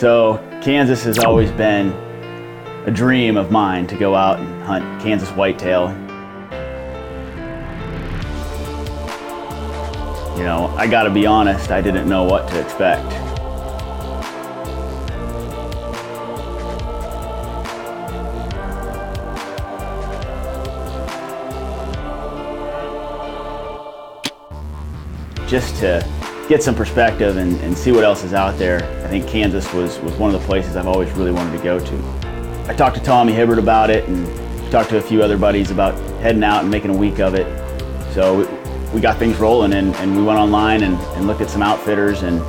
So Kansas has always been a dream of mine to go out and hunt Kansas whitetail. You know, I gotta be honest, I didn't know what to expect. Just to get some perspective and see what else is out there, I think Kansas was one of the places I've always really wanted to go to. I talked to Tommy Hibbert about it and talked to a few other buddies about heading out and making a week of it. So we got things rolling and we went online and looked at some outfitters, and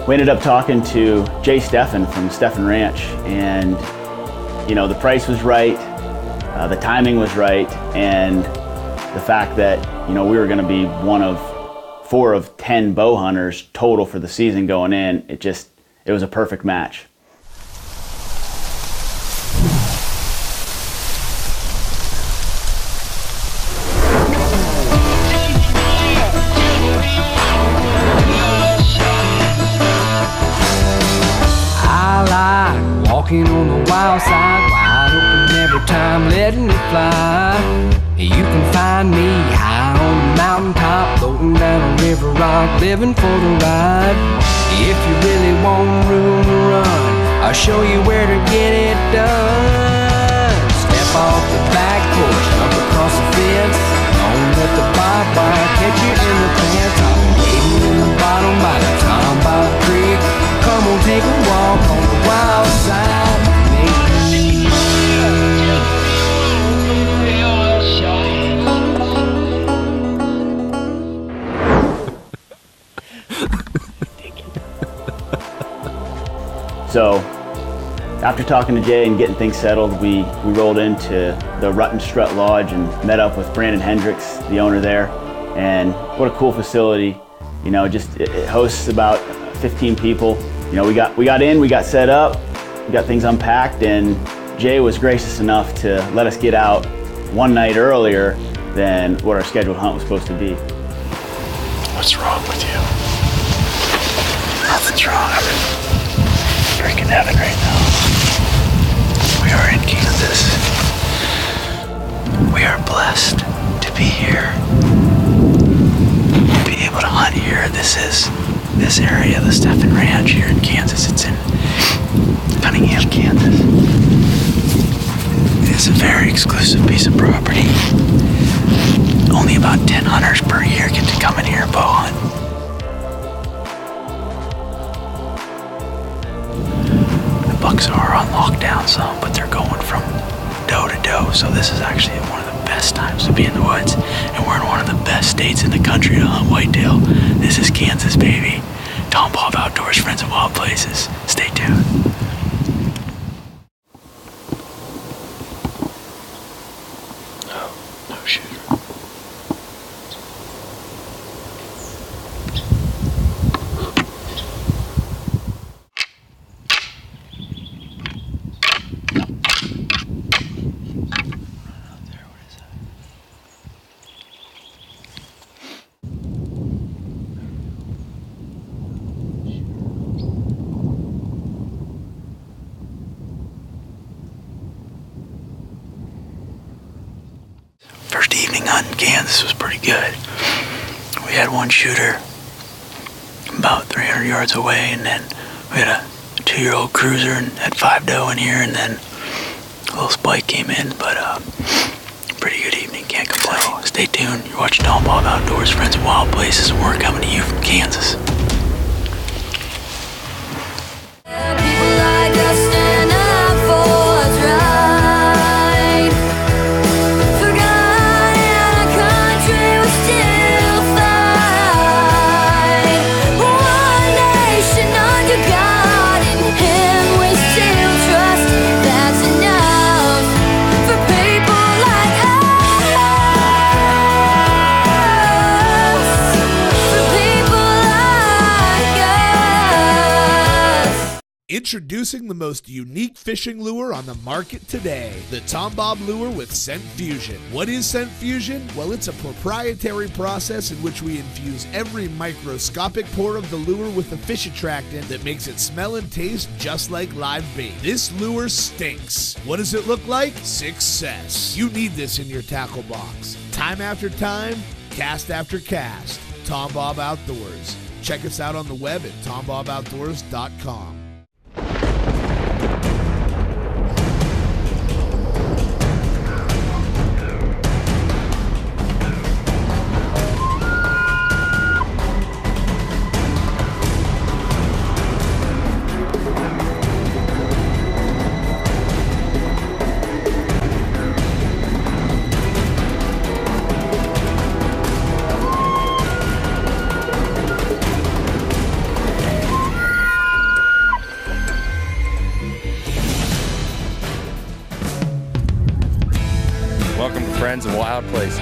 we ended up talking to Jay Steffen from Steffen Ranch. And you know, the price was right, the timing was right, and the fact that, you know, we were going to be one of 4 of 10 bow hunters total for the season going in, it was a perfect match. I like walking on the wild side, wide open every time, letting it fly. You can find me high on the mountaintop, floating down a river rock, living for the ride. If you really want room to run, I'll show you where to get it done. Step off the back porch, jump across the fence, don't let the barbed wire catch you in the pants. I'm waiting in the bottom by the TomBob Creek. Come on, take a walk on the wild side with me. So after talking to Jay and getting things settled, we rolled into the Rut and Strut Lodge and met up with Brandon Hendricks, the owner there. And what a cool facility. You know, it hosts about 15 people. You know, we got in, we got set up, we got things unpacked, and Jay was gracious enough to let us get out one night earlier than what our scheduled hunt was supposed to be. What's wrong with you? Nothing's wrong. I'm in freaking heaven right now. We are in Kansas. We are blessed to be here, to be able to hunt here. This area, the Steffen Ranch here in Kansas, it's in Cunningham, Kansas. It's a very exclusive piece of property. Only about 10 hunters per year get to come in here and bow hunt. The bucks are on lockdown some, but they're going from doe to doe. So this is actually one of the best times to be in the woods, and we're in one of the best states in the country to hunt whitetail. This is Kansas, baby. TomBob Outdoors, Friends of Wild Places. Stay tuned. No shooter. First evening hunt in Kansas was pretty good. We had one shooter about 300 yards away, and then we had a 2-year-old cruiser and had 5 doe in here, and then a little spike came in, but pretty good evening, can't complain. So, stay tuned, you're watching TomBob Outdoors, Friends of Wild Places, and we're coming to you from Kansas. For people like Introducing the most unique fishing lure on the market today, the TomBob lure with scent fusion. What is scent fusion? Well, it's a proprietary process in which we infuse every microscopic pore of the lure with a fish attractant that makes it smell and taste just like live bait. This lure stinks. What does it look like? Success. You need this in your tackle box. Time after time, cast after cast. TomBob Outdoors. Check us out on the web at tomboboutdoors.com. Welcome to Friends of Wild Places.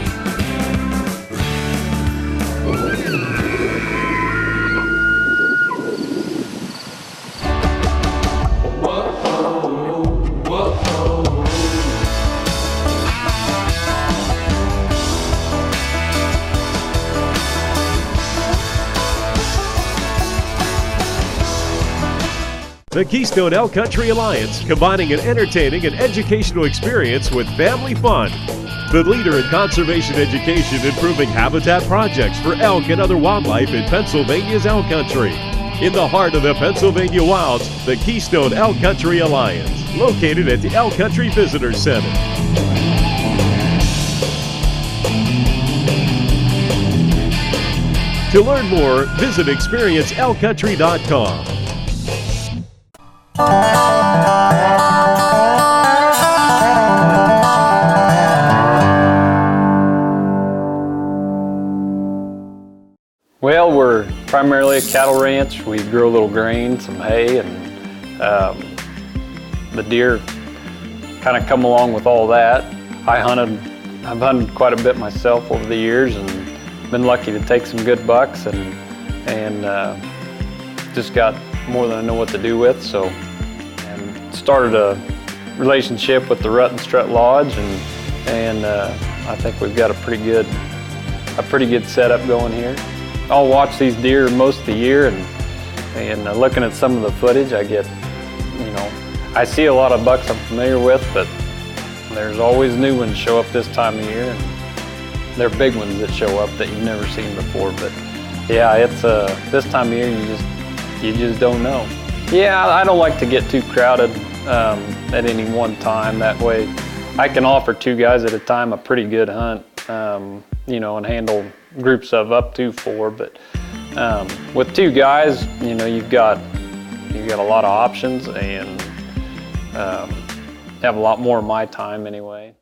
The Keystone Elk Country Alliance, combining an entertaining and educational experience with family fun. The leader in conservation education, improving habitat projects for elk and other wildlife in Pennsylvania's elk country. In the heart of the Pennsylvania wilds, the Keystone Elk Country Alliance, located at the Elk Country Visitor Center. To learn more, visit experienceelkcountry.com. Well, we're primarily a cattle ranch. We grow a little grain, some hay, and the deer kind of come along with all that. I've hunted quite a bit myself over the years and been lucky to take some good bucks and just got more than I know what to do with. So, and started a relationship with the Rut and Strut Lodge, and I think we've got a pretty good setup going here. I'll watch these deer most of the year, and looking at some of the footage, I get, I see a lot of bucks I'm familiar with, but there's always new ones show up this time of year, and they're big ones that show up that you've never seen before. But yeah, it's this time of year you just don't know. Yeah, I don't like to get too crowded at any one time. That way, I can offer 2 guys at a time a pretty good hunt, and handle groups of up to 4. But with 2 guys, you've got a lot of options, and have a lot more of my time anyway.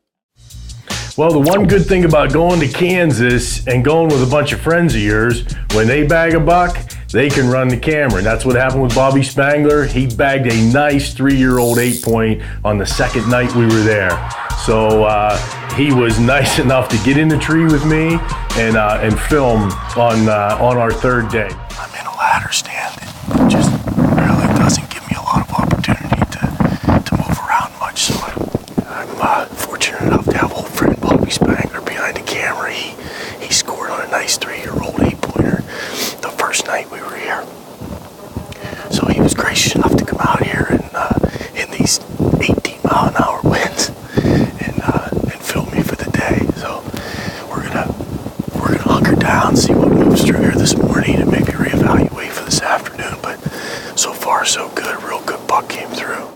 Well, the one good thing about going to Kansas and going with a bunch of friends of yours, when they bag a buck, they can run the camera. And that's what happened with Bobby Spangler. He bagged a nice 3-year-old 8-point on the second night we were there. So he was nice enough to get in the tree with me and film on our 3rd day. I'm in a ladder stand. It just really doesn't give me a lot of opportunity to move around much. So I'm fortunate enough to have old friend Bobby Spangler behind the camera. He scored on a nice 3-year-old 8-pointer the first night we were here. So he was gracious enough to come out here in these 18-mile-an-hour winds and film me for the day. So we're gonna hunker down, see what moves through here this morning, and maybe reevaluate for this afternoon. But so far so good. A real good buck came through.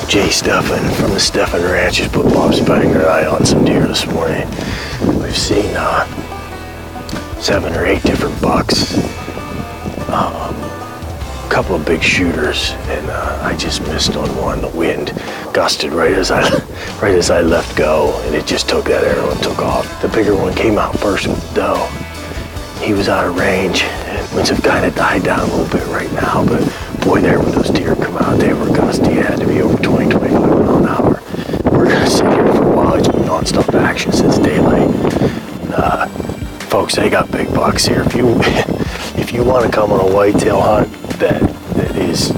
Jay Steffen from the Steffen Ranch has put Bob Spangler and I on some deer this morning. We've seen 7 or 8 different bucks, a couple of big shooters, and I just missed on one. The wind gusted right as I left go, and it just took that arrow and took off. The bigger one came out first with the doe. He was out of range, and winds have kind of died down a little bit right now, but boy, there when those deer come out, they were gusty. It had to be over 20, 25 mile an hour. We're gonna sit here for a while. It's been non-stop action since daylight. Folks, they got big bucks here. If you want to come on a whitetail hunt that is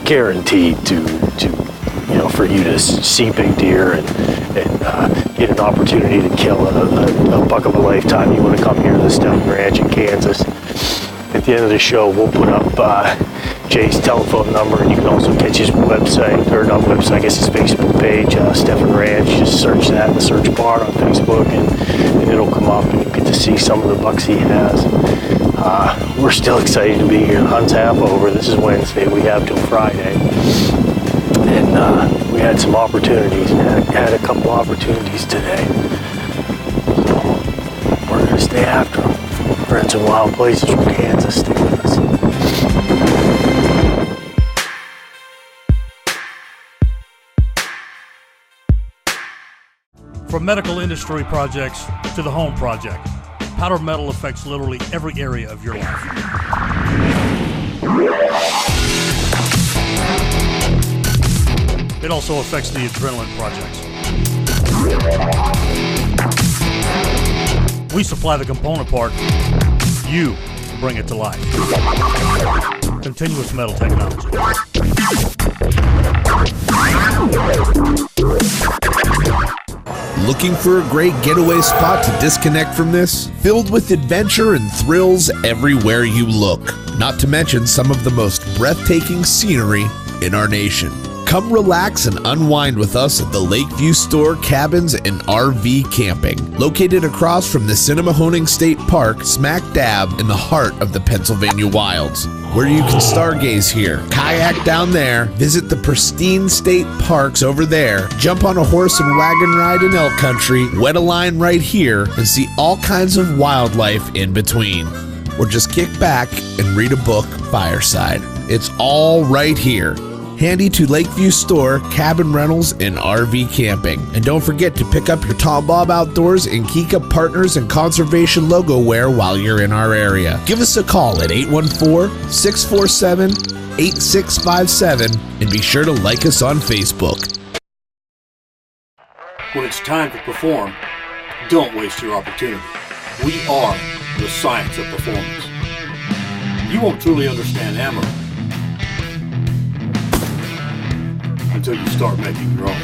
guaranteed to for you to see big deer and get an opportunity to kill a buck of a lifetime, you want to come here to the Steffen Ranch in Kansas. At the end of the show, we'll put up Jay's telephone number, and you can also catch his website, or not website, I guess his Facebook page, Steffen Ranch. Just search that in the search bar on Facebook, and it'll come up, and you get to see some of the bucks he has. We're still excited to be here. The hunt's half over. This is Wednesday. We have till Friday. And we had some opportunities, and had a couple opportunities today. So we're going to stay after them. Friends in Wild Places from Kansas, stay with us. From medical industry projects to the home project, powder metal affects literally every area of your life. It also affects the adrenaline projects. We supply the component part. You bring it to life. Continuous metal technology. Looking for a great getaway spot to disconnect from this? Filled with adventure and thrills everywhere you look. Not to mention some of the most breathtaking scenery in our nation. Come relax and unwind with us at the Lakeview Store Cabins and RV Camping, located across from the Cinnamahoning State Park, smack dab in the heart of the Pennsylvania wilds, where you can stargaze here, kayak down there, visit the pristine state parks over there, jump on a horse and wagon ride in elk country, wet a line right here, and see all kinds of wildlife in between. Or just kick back and read a book fireside. It's all right here. Handy to Lakeview Store, Cabin Rentals, and RV Camping. And don't forget to pick up your TomBob Outdoors and Kika Partners and Conservation logo wear while you're in our area. Give us a call at 814-647-8657 and be sure to like us on Facebook. When it's time to perform, don't waste your opportunity. We are the science of performance. You won't truly understand ammo until you start making your own.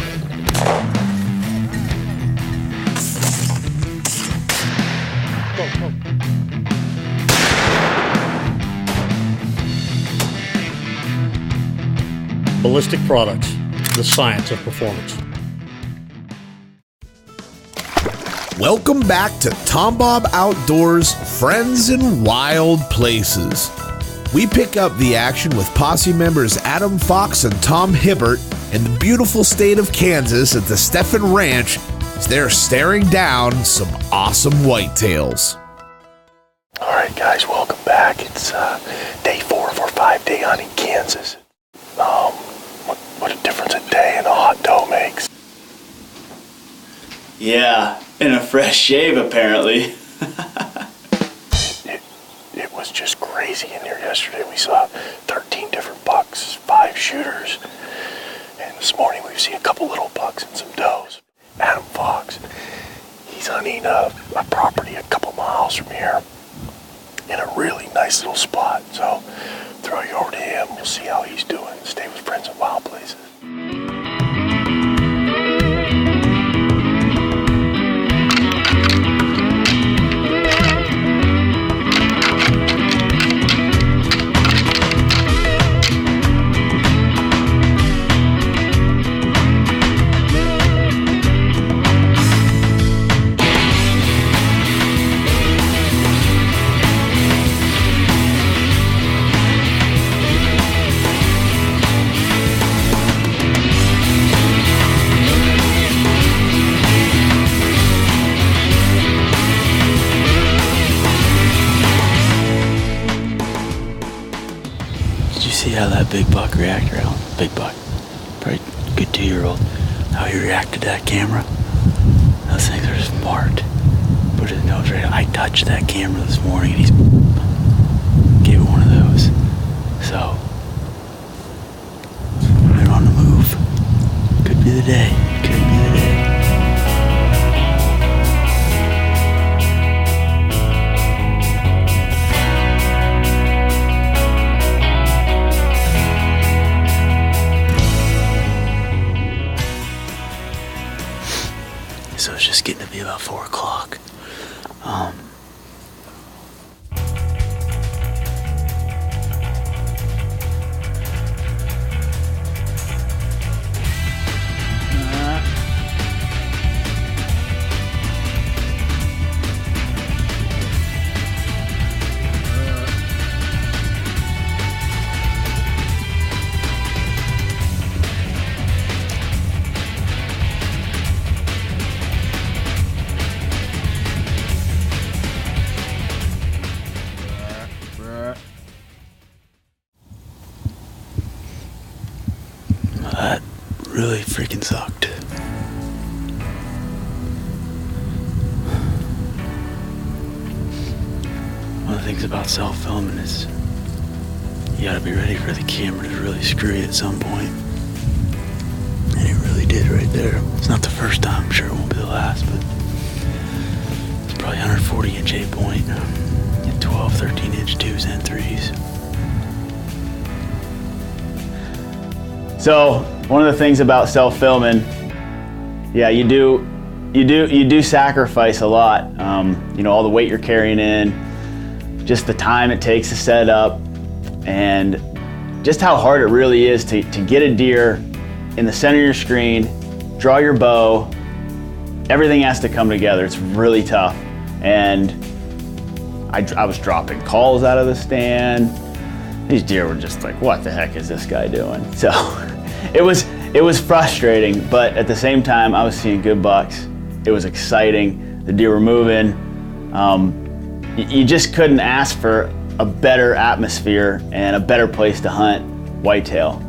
Ballistic Products, the science of performance. Welcome back to TomBob Outdoors, Friends in Wild Places. We pick up the action with posse members Adam Fox and Tom Hibbert in the beautiful state of Kansas at the Steffen Ranch as they're staring down some awesome whitetails. All right, guys, welcome back. It's day 4 of our 5-day hunt in Kansas. What a difference a day and a hot doe makes. Yeah, and a fresh shave apparently. It was just crazy in here yesterday. We saw 13 different bucks, 5 shooters. And this morning we've seen a couple little bucks and some does. Adam Fox, he's hunting a property a couple miles from here in a really nice little spot. So throw you over to him. We'll see how he's doing. Stay with Friends in Wild Places. that big buck reacted, big buck, probably good 2-year-old, how he reacted to that camera. Those things are smart. Put his nose right. I touched that camera this morning and he gave it one of those. So, they're on the move. Could be the day. Could be the day. So it's just getting to be about 4 o'clock. That really freaking sucked. One of the things about self-filming is you gotta be ready for the camera to really screw you at some point. And it really did right there. It's not the first time, I'm sure it won't be the last, but it's probably 140-inch 8-point, 12, 13-inch 2s and 3s. So one of the things about self-filming, yeah, you do sacrifice a lot. You know, all the weight you're carrying in, just the time it takes to set up, and just how hard it really is to get a deer in the center of your screen, draw your bow. Everything has to come together. It's really tough. And I was dropping calls out of the stand. These deer were just like, what the heck is this guy doing? So it was frustrating, but at the same time, I was seeing good bucks. It was exciting. The deer were moving. You just couldn't ask for a better atmosphere and a better place to hunt whitetail.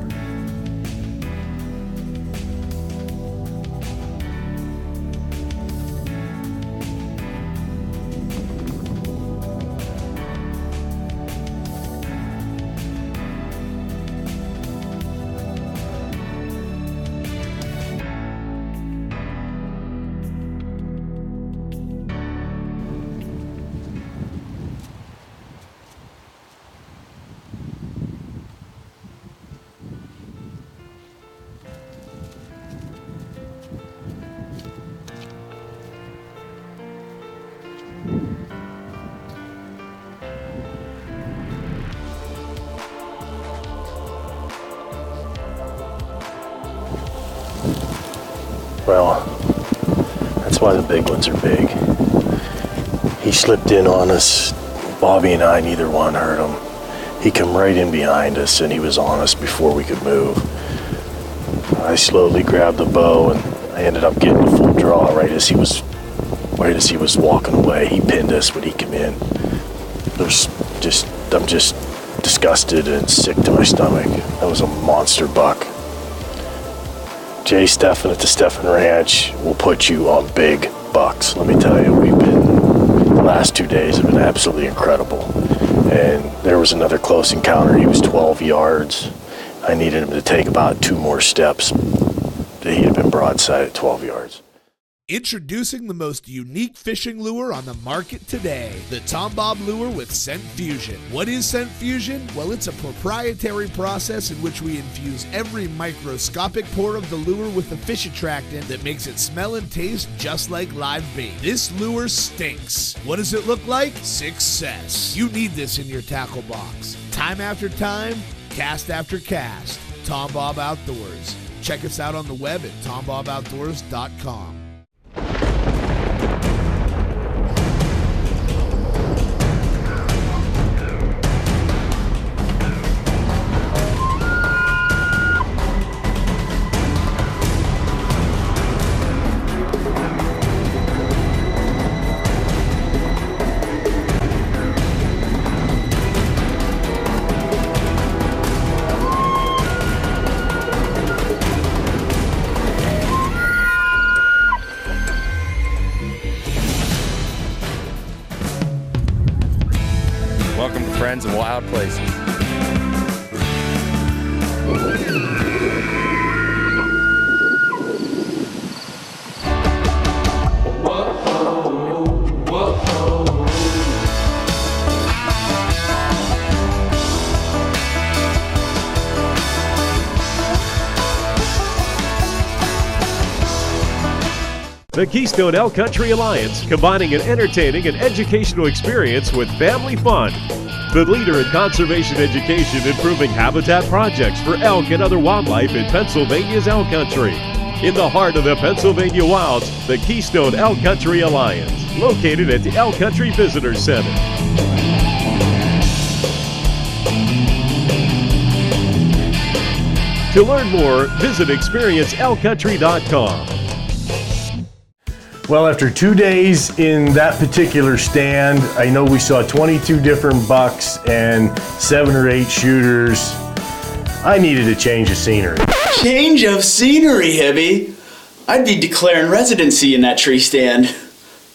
Well, that's why the big ones are big. He slipped in on us. Bobby and I, neither one hurt him. He come right in behind us and he was on us before we could move. I slowly grabbed the bow and I ended up getting a full draw right as he was walking away. He pinned us when he came in. I'm just disgusted and sick to my stomach. That was a monster buck. Jay Stephan at the Stephan Ranch will put you on big bucks. Let me tell you, the last 2 days have been absolutely incredible. And there was another close encounter. He was 12 yards. I needed him to take about 2 more steps. He had been broadside at 12 yards. Introducing the most unique fishing lure on the market today, the TomBob lure with Scent Fusion. What is Scent Fusion? Well, it's a proprietary process in which we infuse every microscopic pore of the lure with a fish attractant that makes it smell and taste just like live bait. This lure stinks. What does it look like? Success. You need this in your tackle box. Time after time, cast after cast. TomBob Outdoors. Check us out on the web at tomboboutdoors.com. Welcome to Friends in Wild Places. The Keystone Elk Country Alliance, combining an entertaining and educational experience with family fun. The leader in conservation education, improving habitat projects for elk and other wildlife in Pennsylvania's elk country. In the heart of the Pennsylvania wilds, the Keystone Elk Country Alliance, located at the Elk Country Visitor Center. To learn more, visit experienceelkcountry.com. Well, after 2 days in that particular stand, I know we saw 22 different bucks and 7 or 8 shooters. I needed a change of scenery. Change of scenery, Hibby? I'd be declaring residency in that tree stand.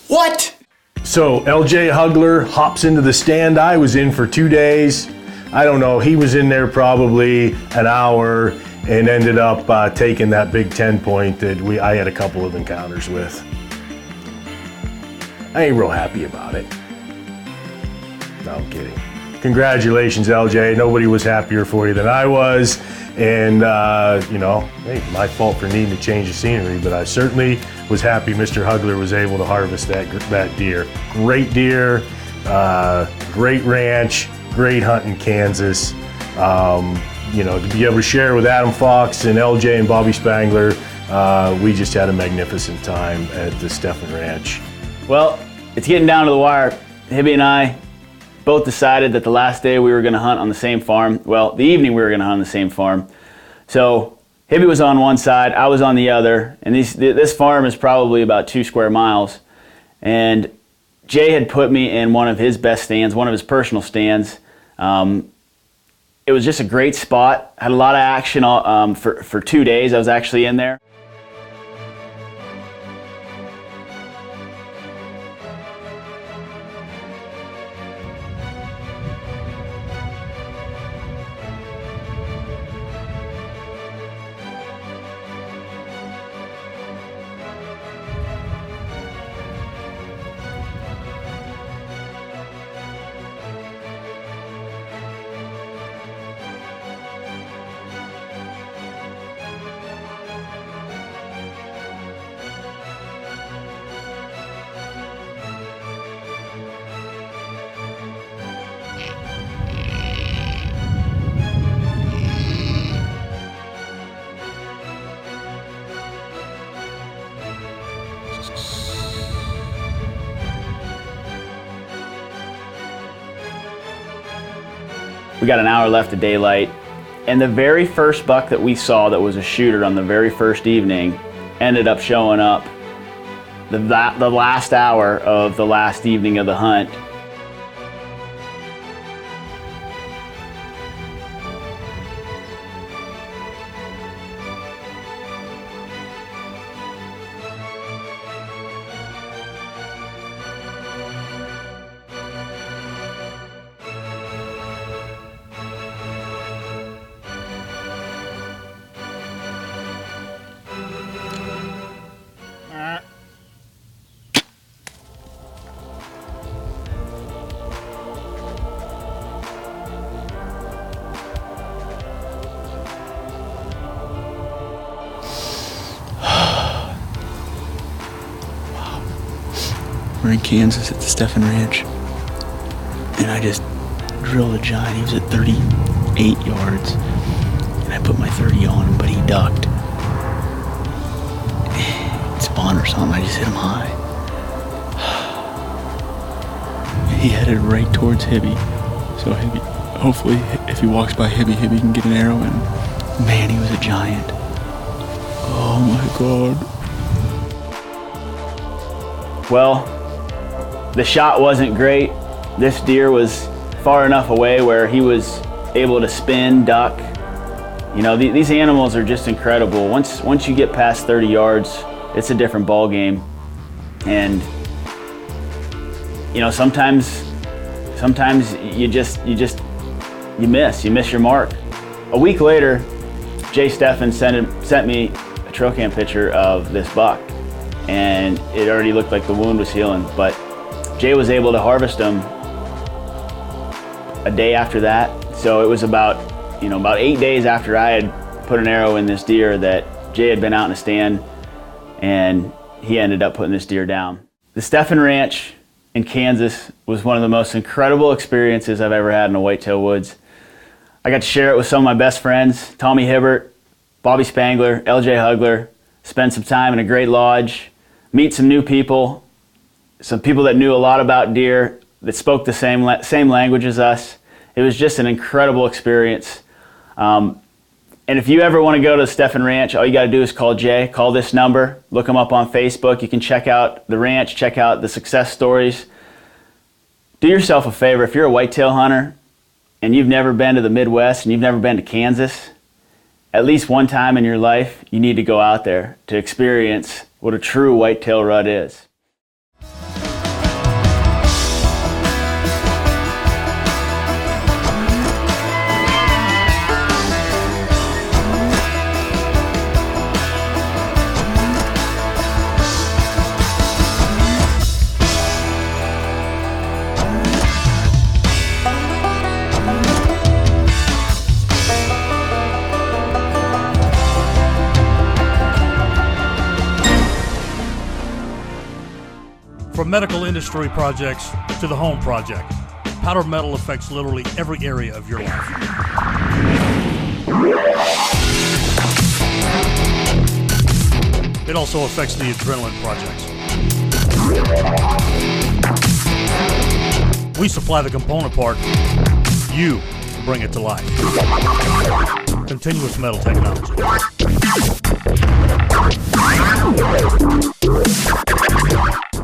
What? So LJ Hugler hops into the stand I was in for 2 days. I don't know, he was in there probably an hour and ended up taking that big 10 point that I had a couple of encounters with. I ain't real happy about it. No, I'm kidding. Congratulations, LJ. Nobody was happier for you than I was. And, you know, hey, my fault for needing to change the scenery, but I certainly was happy Mr. Hugler was able to harvest that deer. Great deer, great ranch, great hunt in Kansas. You know, to be able to share with Adam Fox and LJ and Bobby Spangler, we just had a magnificent time at the Stephan Ranch. Well, it's getting down to the wire. Hibby and I both decided that the last day we were going to hunt on the same farm, well, the evening we were going to hunt on the same farm. So Hibby was on one side, I was on the other, and this farm is probably about 2 square miles. And Jay had put me in one of his best stands, one of his personal stands. It was just a great spot. Had a lot of action for 2 days. I was actually in there. We got an hour left of daylight, and the very first buck that we saw that was a shooter on the very first evening ended up showing up the last hour of the last evening of the hunt. We're in Kansas at the Stephan Ranch, and I just drilled a giant. He was at 38 yards, and I put my 30 on him, but he ducked. Spawn or something, I just hit him high. He headed right towards Hibby, so Hibby, hopefully if he walks by Hibby can get an arrow in him. Man, he was a giant. Oh my God. Well, the shot wasn't great. This deer was far enough away where he was able to spin, duck. You know, these animals are just incredible. Once you get past 30 yards, it's a different ball game. And, you know, sometimes sometimes you miss your mark. A week later, Jay Steffen sent me a trail cam picture of this buck, and it already looked like the wound was healing, but Jay was able to harvest him a day after that. So it was about 8 days after I had put an arrow in this deer that Jay had been out in a stand, and he ended up putting this deer down. The Steffen Ranch in Kansas was one of the most incredible experiences I've ever had in the whitetail woods. I got to share it with some of my best friends, Tommy Hibbert, Bobby Spangler, LJ Hugler, spend some time in a great lodge, meet some new people, some people that knew a lot about deer, that spoke the same language as us. It was just an incredible experience. And if you ever want to go to the Steffen Ranch, all you got to do is call Jay, call this number, look him up on Facebook. You can check out the ranch, check out the success stories. Do yourself a favor, if you're a whitetail hunter and you've never been to the Midwest and you've never been to Kansas, at least one time in your life, you need to go out there to experience what a true whitetail rut is. From medical industry projects to the home project, powder metal affects literally every area of your life. It also affects the adrenaline projects. We supply the component part, you bring it to life. Continuous metal technology.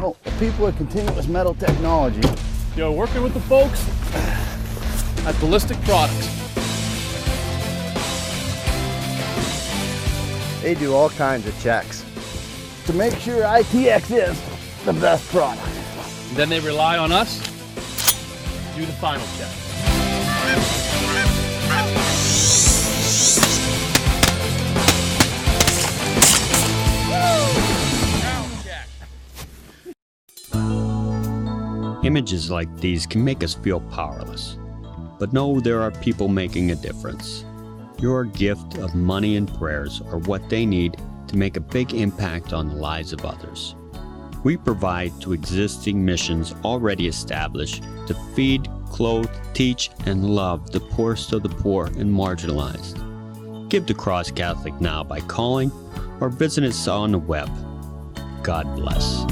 Oh, the people at Continuous Metal Technology. Yo, working with the folks at Ballistic Products. They do all kinds of checks to make sure ITX is the best product. And then they rely on us to do the final check. Images like these can make us feel powerless, but know there are people making a difference. Your gift of money and prayers are what they need to make a big impact on the lives of others. We provide to existing missions already established to feed, clothe, teach, and love the poorest of the poor and marginalized. Give to Cross Catholic now by calling or visit us on the web. God bless.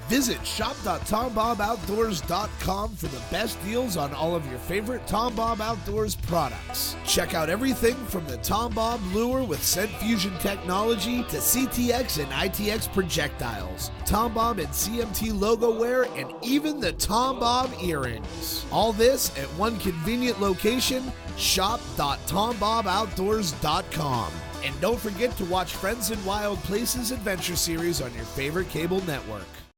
Visit shop.tomboboutdoors.com for the best deals on all of your favorite TomBob Outdoors products. Check out everything from the TomBob lure with scent fusion technology to CTX and ITX projectiles, TomBob and CMT logo wear, and even the TomBob earrings. All this at one convenient location, shop.tomboboutdoors.com. And don't forget to watch Friends in Wild Places Adventure Series on your favorite cable network.